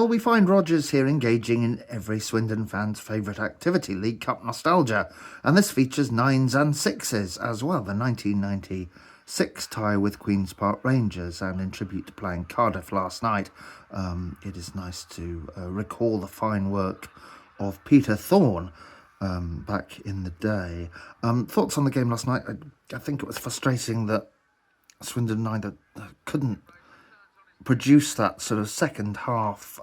Well, we find Rogers here engaging in every Swindon fan's favourite activity, League Cup nostalgia, and this features 9s and 6s as well. The 1996 tie with Queen's Park Rangers, and in tribute to playing Cardiff last night, it is nice to recall the fine work of Peter Thorne back in the day. Thoughts on the game last night? I think it was frustrating that Swindon neither couldn't produce that sort of second half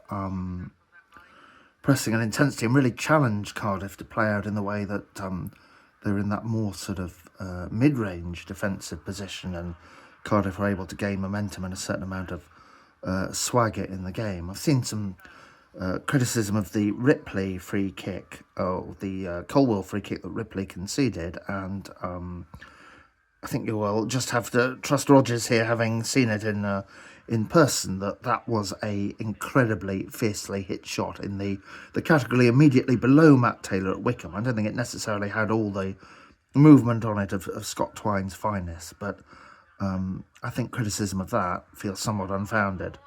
pressing and intensity and really challenge Cardiff to play out in the way that they're in that more sort of mid-range defensive position, and Cardiff are able to gain momentum and a certain amount of swagger in the game. I've seen some criticism of the Ripley free kick, or the Colwell free kick that Ripley conceded, and I think you will just have to trust Rogers here, having seen it in person, that was a incredibly fiercely hit shot in the category immediately below Matt Taylor at Wycombe. I don't think it necessarily had all the movement on it of Scott Twine's finest, but I think criticism of that feels somewhat unfounded.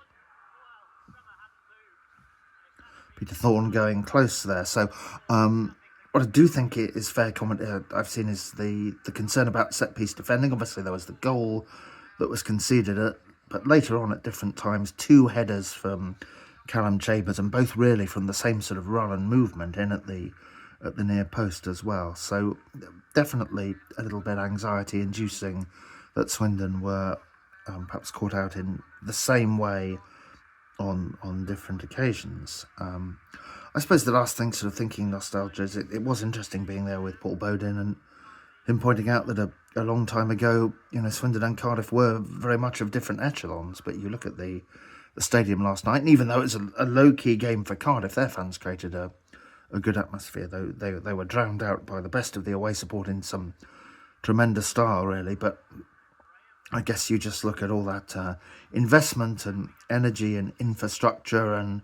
Peter Thorne going close there. So what I do think is fair comment I've seen is the concern about set-piece defending. Obviously, there was the goal that was conceded, but later on at different times, 2 headers from Callum Chambers, and both really from the same sort of run and movement in at the near post as well. So definitely a little bit anxiety-inducing that Swindon were perhaps caught out in the same way on different occasions. I suppose the last thing, sort of thinking nostalgia, is it was interesting being there with Paul Bodin and him pointing out that a long time ago, Swindon and Cardiff were very much of different echelons. But you look at the stadium last night, and even though it was a low-key game for Cardiff, their fans created a good atmosphere. Though they were drowned out by the best of the away support in some tremendous style, really. But I guess you just look at all that investment and energy and infrastructure, and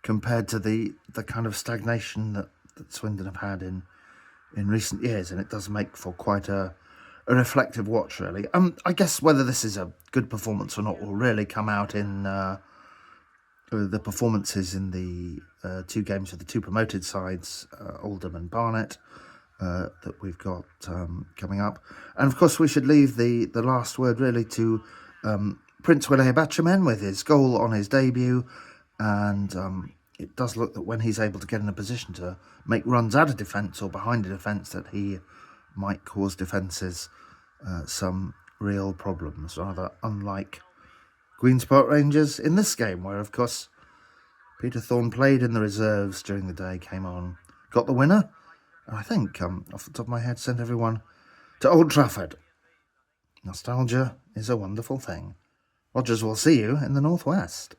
compared to the kind of stagnation that Swindon have had in recent years, and it does make for quite a reflective watch, really. I guess whether this is a good performance or not will really come out in the performances in the 2 games of the 2 promoted sides, Oldham and Barnet, that we've got coming up. And of course we should leave the last word really to Prince Wile Bachamen with his goal on his debut, and it does look that when he's able to get in a position to make runs out of defence or behind a defence, that he might cause defences some real problems, rather unlike Queen's Park Rangers in this game, where of course Peter Thorne played in the reserves during the day, came on, got the winner, and I think, off the top of my head, sent everyone to Old Trafford. Nostalgia is a wonderful thing. Rogers will see you in the Northwest.